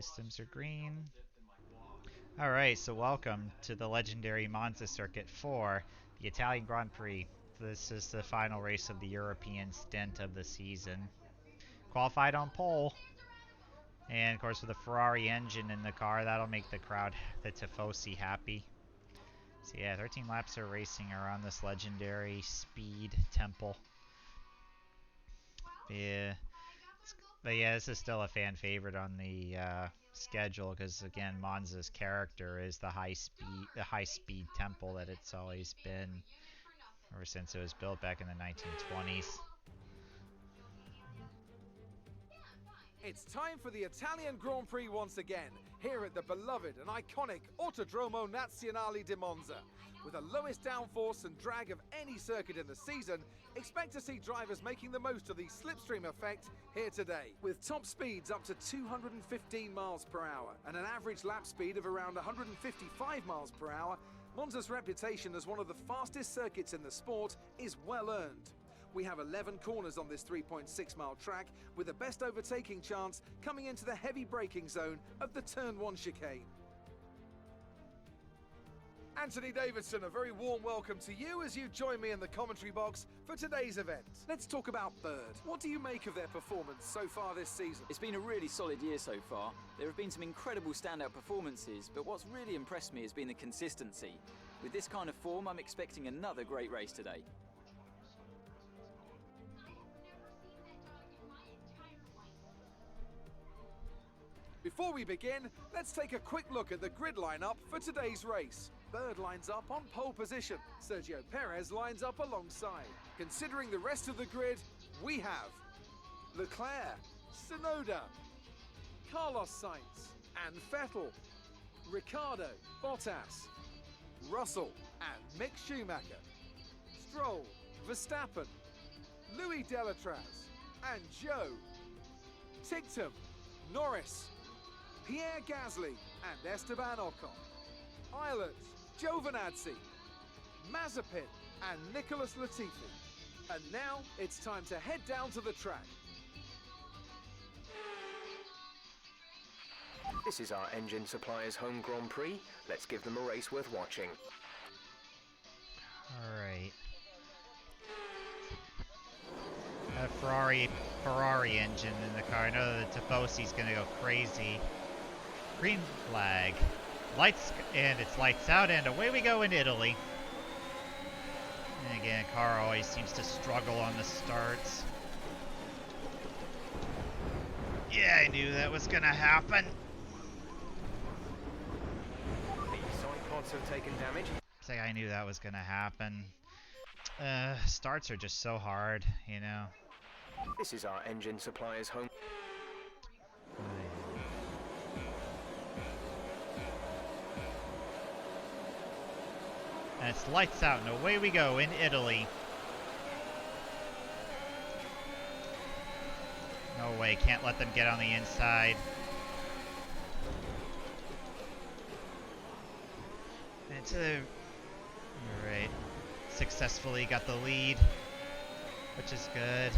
Systems are green. Alright, so welcome to the legendary Monza Circuit for the Italian Grand Prix. This is the final race of the European stint of the season. Qualified on pole. And of course with a Ferrari engine in the car, that'll make the crowd, the Tifosi, happy. So yeah, 13 laps of racing around this legendary speed temple. Yeah. But yeah, this is still a fan favorite on the schedule because again, Monza's character is the high speed temple that it's always been ever since it was built back in the 1920s. It's time for the Italian Grand Prix once again, here at the beloved and iconic Autodromo Nazionale di Monza. With the lowest downforce and drag of any circuit in the season, expect to see drivers making the most of the slipstream effect here today. With top speeds up to 215 miles per hour and an average lap speed of around 155 miles per hour, Monza's reputation as one of the fastest circuits in the sport is well earned. We have 11 corners on this 3.6 mile track, with the best overtaking chance coming into the heavy braking zone of the Turn 1 chicane. Anthony Davidson, a very warm welcome to you as you join me in the commentary box for today's event. Let's talk about Bird. What do you make of their performance so far this season? It's been a really solid year so far. There have been some incredible standout performances, but what's really impressed me has been the consistency. With this kind of form, I'm expecting another great race today. Before we begin, let's take a quick look at the grid lineup for today's race. Bird lines up on pole position. Sergio Perez lines up alongside. Considering the rest of the grid, we have Leclerc, Tsunoda, Carlos Sainz and Vettel, Ricciardo, Bottas, Russell and Mick Schumacher, Stroll, Verstappen, Louis Delatraz and Joe, Ticktum, Norris, Pierre Gasly and Esteban Ocon, Ireland, Giovinazzi, Mazepin and Nicholas Latifi. And now it's time to head down to the track. This is our engine supplier's home Grand Prix. Let's give them a race worth watching. Alright. A Ferrari engine in the car. I know the Tifosi's gonna go crazy. Green flag. Lights, and it's lights out, and away we go in Italy. And again, car always seems to struggle on the starts. Yeah, I knew that was gonna happen. The side pods have taken damage. It's like I knew that was gonna happen. Starts are just so hard, you know. This is our engine supplier's home. And it's lights out, and away we go in Italy. No way, can't let them get on the inside. And alright. Successfully got the lead, which is good.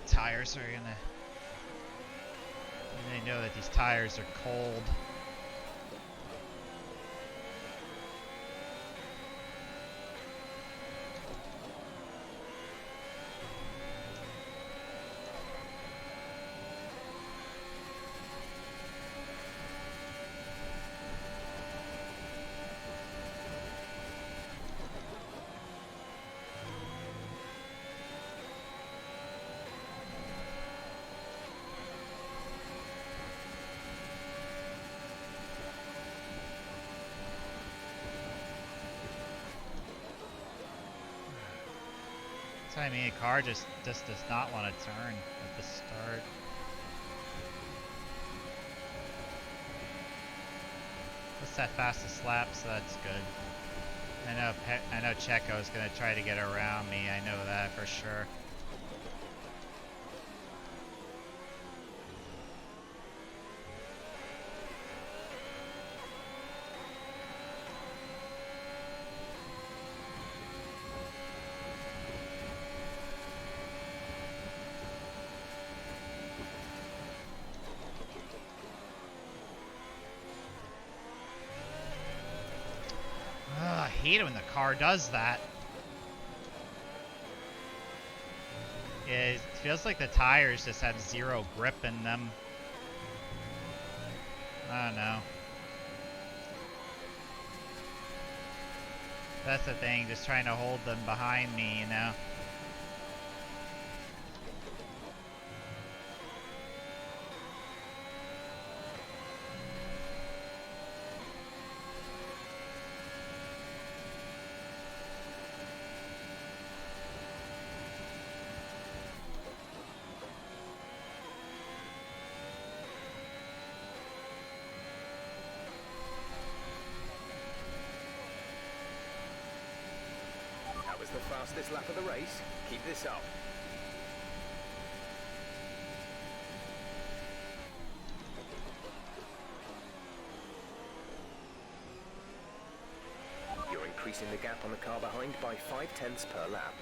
Tires are gonna. And they know that these tires are cold. I mean, a car just does not want to turn at the start. What's that fastest lap? So that's good. I know Checo's gonna try to get around me. I know that for sure. hate it when the car does that. It feels like the tires just have zero grip in them. I don't know. That's the thing, just trying to hold them behind me, you know? That was the fastest lap of the race. Keep this up. You're increasing the gap on the car behind by 0.5 per lap.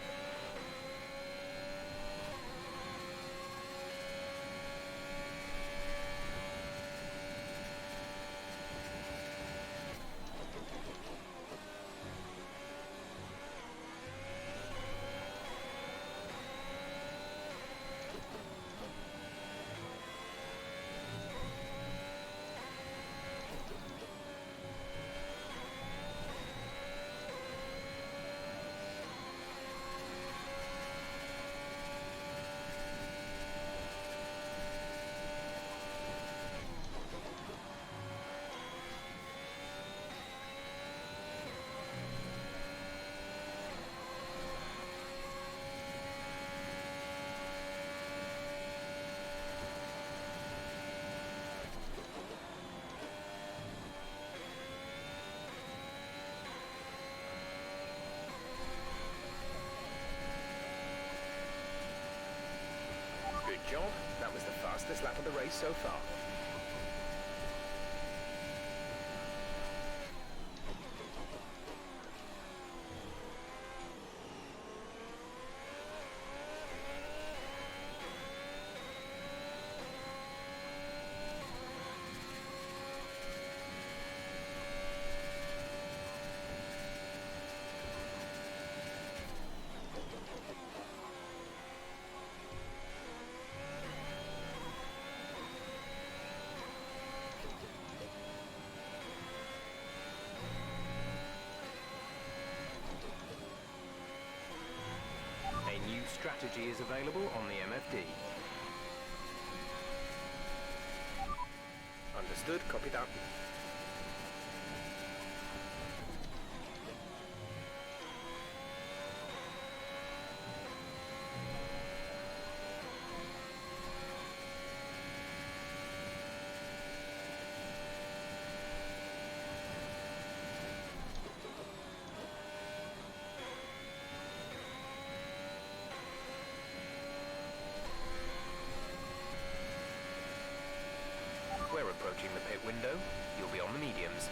Good job. That was the fastest lap of the race so far. A new strategy is available on the MFD. Understood, copy that. We're approaching the pit window. You'll be on the mediums.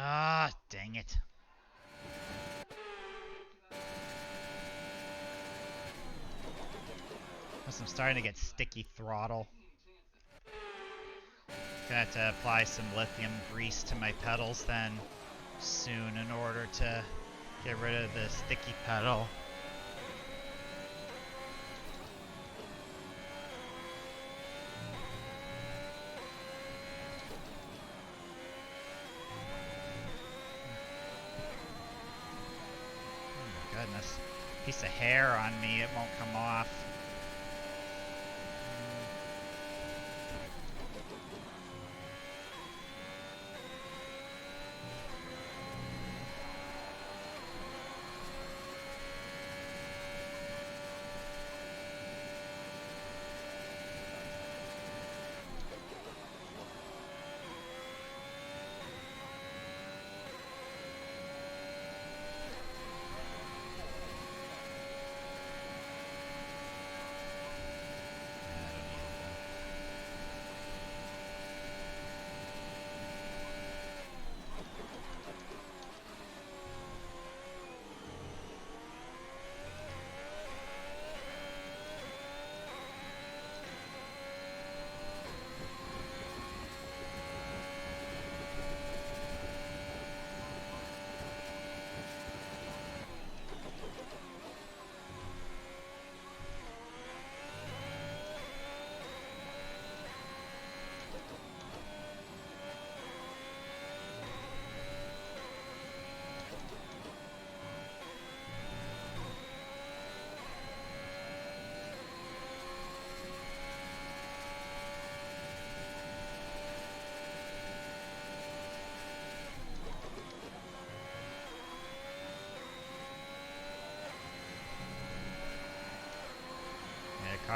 Ah, dang it. Plus I'm starting to get sticky throttle. Gonna have to apply some lithium grease to my pedals then soon in order to get rid of the sticky pedal. Oh my goodness. Piece of hair on me, it won't come off.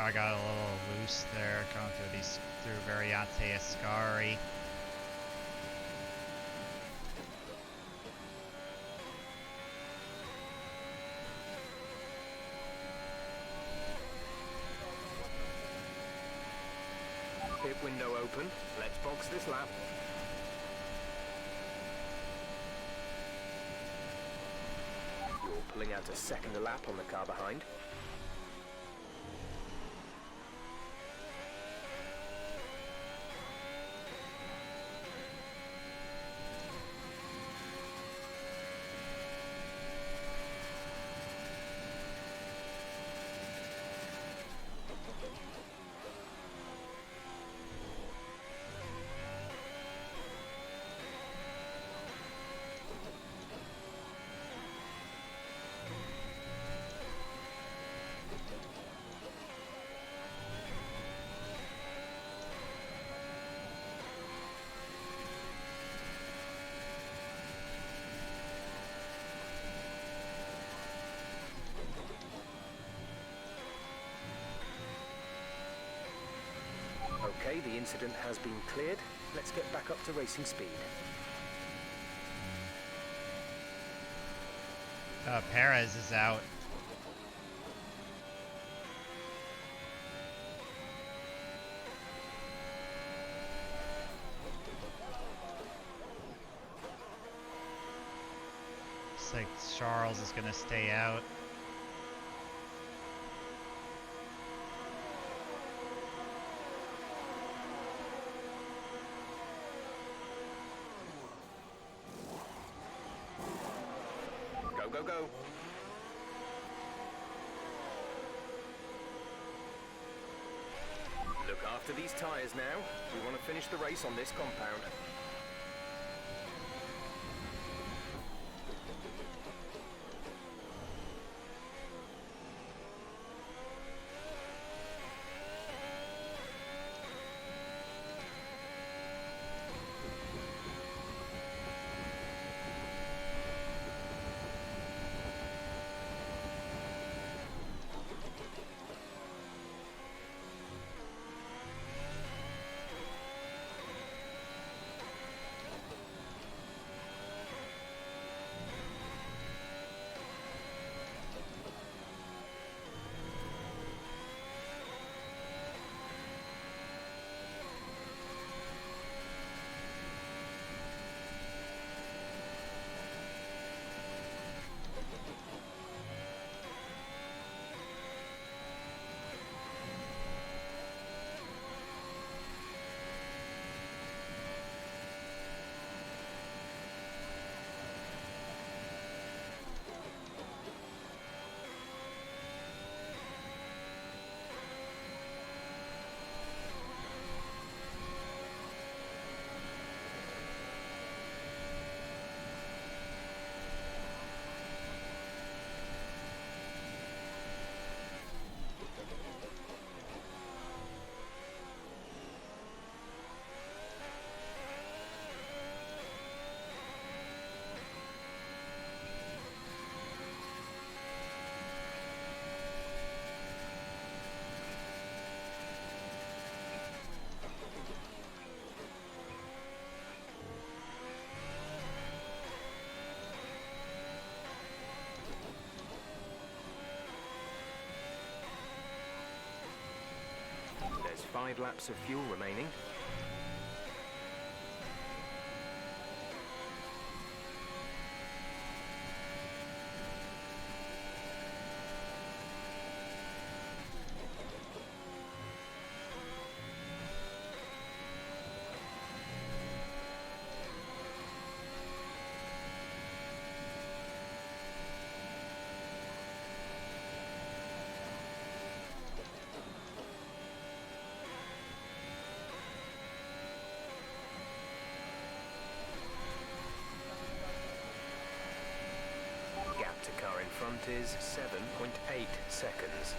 car got a little loose there, going through Variante Ascari. Pit window open. Let's box this lap. You're pulling out a second lap on the car behind. Okay, the incident has been cleared. Let's get back up to racing speed. Perez is out. Looks like Charles is going to stay out. Go, go, go. Look after these tyres now. We want to finish the race on this compound. There's 5 laps of fuel remaining. Gap to car in front is 7.8 seconds.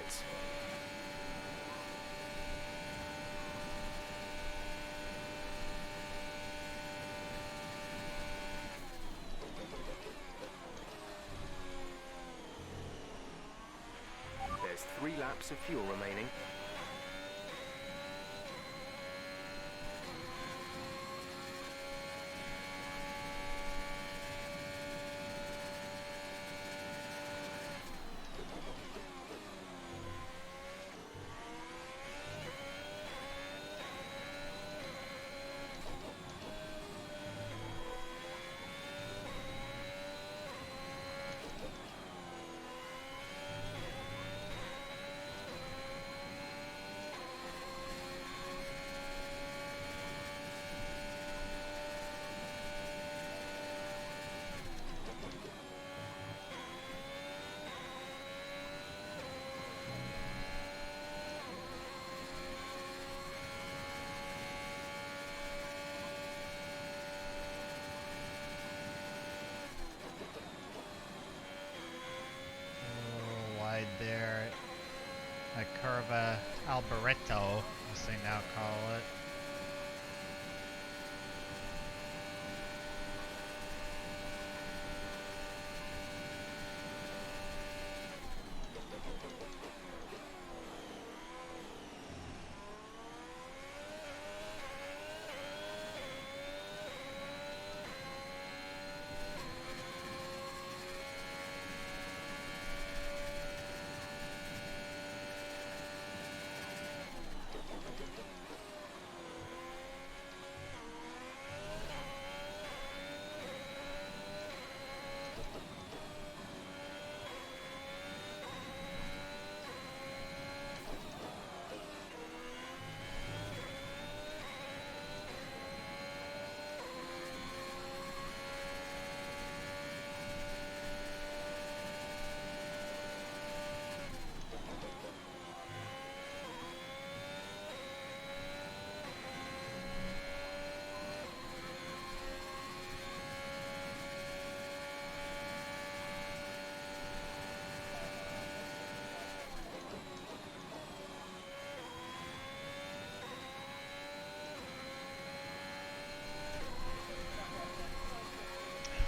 minutes. There's 3 laps of fuel remaining. Wide there. A curva Alboreto, as they now call it.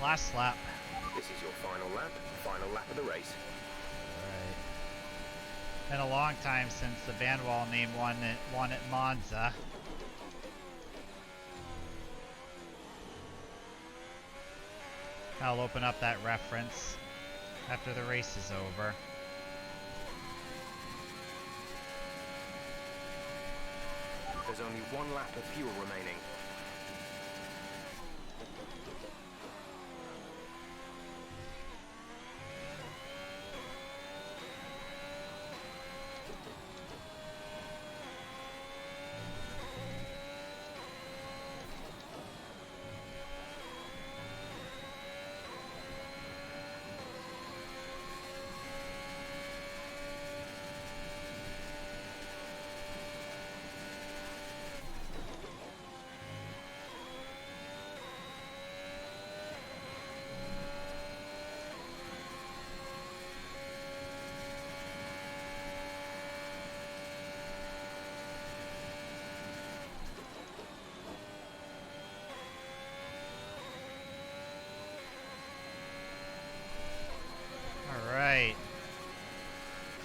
Last lap. This is your final lap of the race. Right. Been a long time since the Vanwall name won at Monza. I'll open up that reference after the race is over. There's only 1 lap of fuel remaining.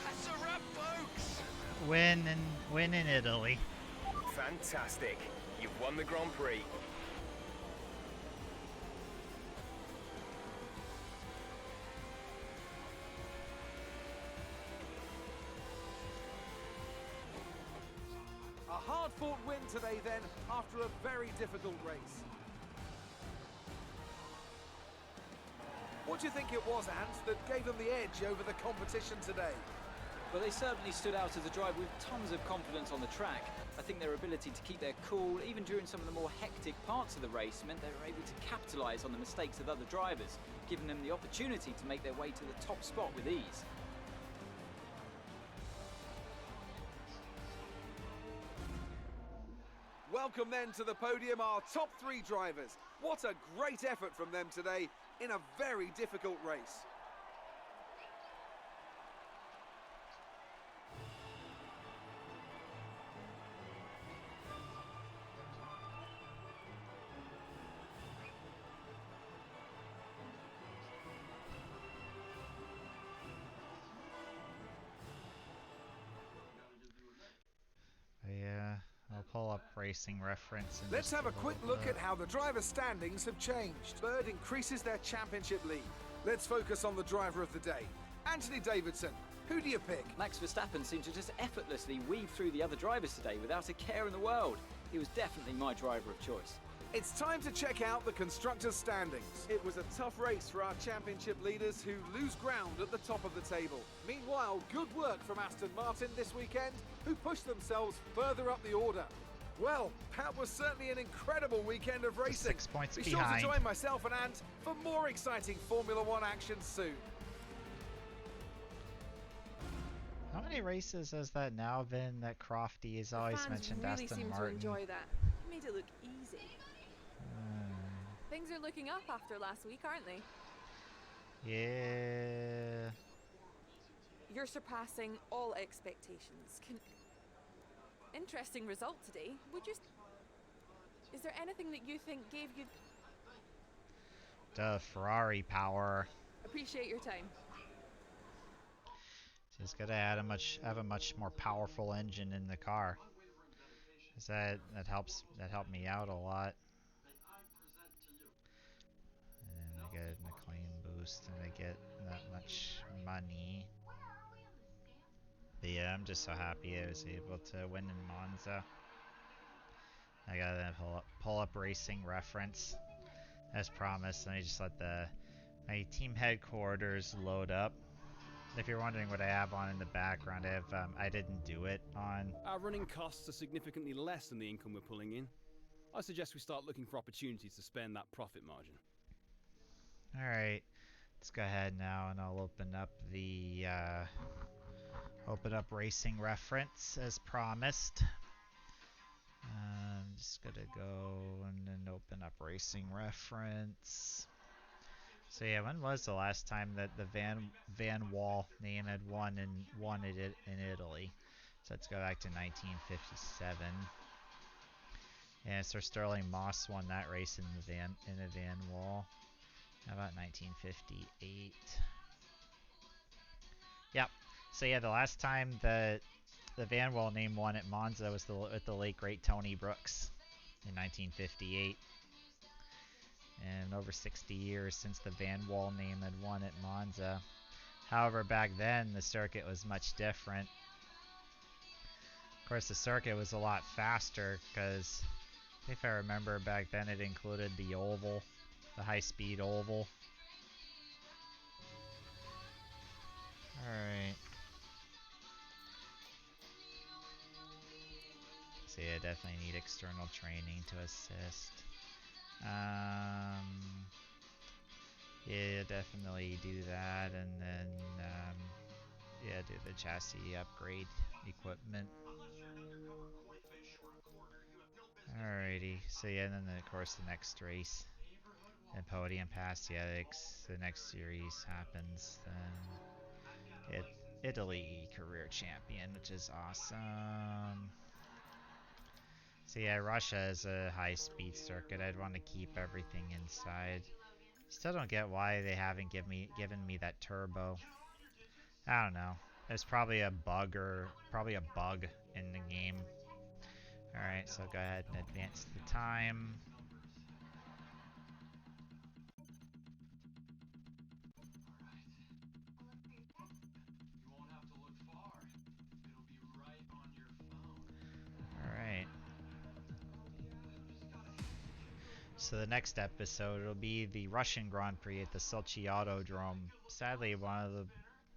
That's a wrap, folks! Win in Italy. Fantastic. You've won the Grand Prix. A hard-fought win today then, after a very difficult race. What do you think it was, Ant, that gave them the edge over the competition today? Well, they certainly stood out as a drive with tons of confidence on the track. I think their ability to keep their cool, even during some of the more hectic parts of the race, meant they were able to capitalise on the mistakes of other drivers, giving them the opportunity to make their way to the top spot with ease. Welcome then to the podium, our top 3 drivers. What a great effort from them today in a very difficult race. pull up racing reference and Let's just have a quick look bit. at how the driver standings have changed. Bird increases their championship lead. Let's focus on the driver of the day. Anthony Davidson, who do you pick? Max Verstappen seemed to just effortlessly weave through the other drivers today without a care in the world. He was definitely my driver of choice. It's time to check out the constructors' standings. It was a tough race for our championship leaders who lose ground at the top of the table. Meanwhile, good work from Aston Martin this weekend, who pushed themselves further up the order. Well, that was certainly an incredible weekend of racing. 6 points Be behind. sure to join myself and Ant for more exciting Formula One action soon. How many races has that now been that Crofty has always mentioned really Aston seem Martin? to enjoy that. It made it look easy. Things are looking up after last week, aren't they? Yeah. You're surpassing all expectations. Interesting result today. Is there anything that you think gave you... The Ferrari power. Appreciate your time. Just gotta have a much more powerful engine in the car. 'Cause that helped me out a lot. And I get a McLean boost and I get that much money. But yeah, I'm just so happy I was able to win in Monza. I gotta pull up racing reference as promised. Let me just let my team headquarters load up. If you're wondering what I have on in the background, I didn't do it on. Our running costs are significantly less than the income we're pulling in. I suggest we start looking for opportunities to spend that profit margin. Alright, let's go ahead now and I'll open up the racing reference as promised. I'm just gonna go and then open up racing reference. So yeah, when was the last time that the Van Wall name had won it in Italy? So let's go back to 1957. Yeah, Sir Sterling Moss won that race in the Van Wall. How about 1958? Yep. So yeah, the last time the Van Wall name won at Monza was with the late great Tony Brooks in 1958. And over 60 years since the Van Wall name had won at Monza. However, back then the circuit was much different. Of course, the circuit was a lot faster because, if I remember back then, it included the oval, the high-speed oval. Alright. So yeah, definitely need external training to assist. Yeah, definitely do that, and then yeah, do the chassis upgrade equipment. Alrighty, so yeah, and then of course the next race and podium pass, yeah, the next series happens, then Italy career champion, which is awesome. So yeah, Russia is a high-speed circuit. I'd want to keep everything inside. Still don't get why they haven't given me that turbo. I don't know. There's probably a bug in the game. Alright, so go ahead and advance the time. Alright. So the next episode will be the Russian Grand Prix at the Sochi Autodrome. Sadly, one of the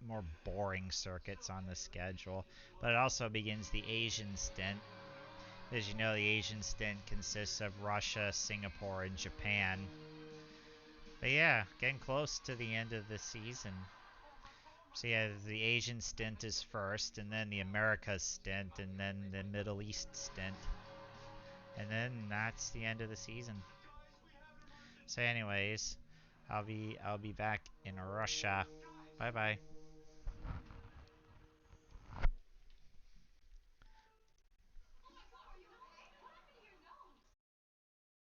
more boring circuits on the schedule. But it also begins the Asian stint. As you know, the Asian stint consists of Russia, Singapore, and Japan. But yeah, getting close to the end of the season. So yeah, the Asian stint is first, and then the Americas stint, and then the Middle East stint. And then that's the end of the season. So anyways, I'll be back in Russia. Bye bye.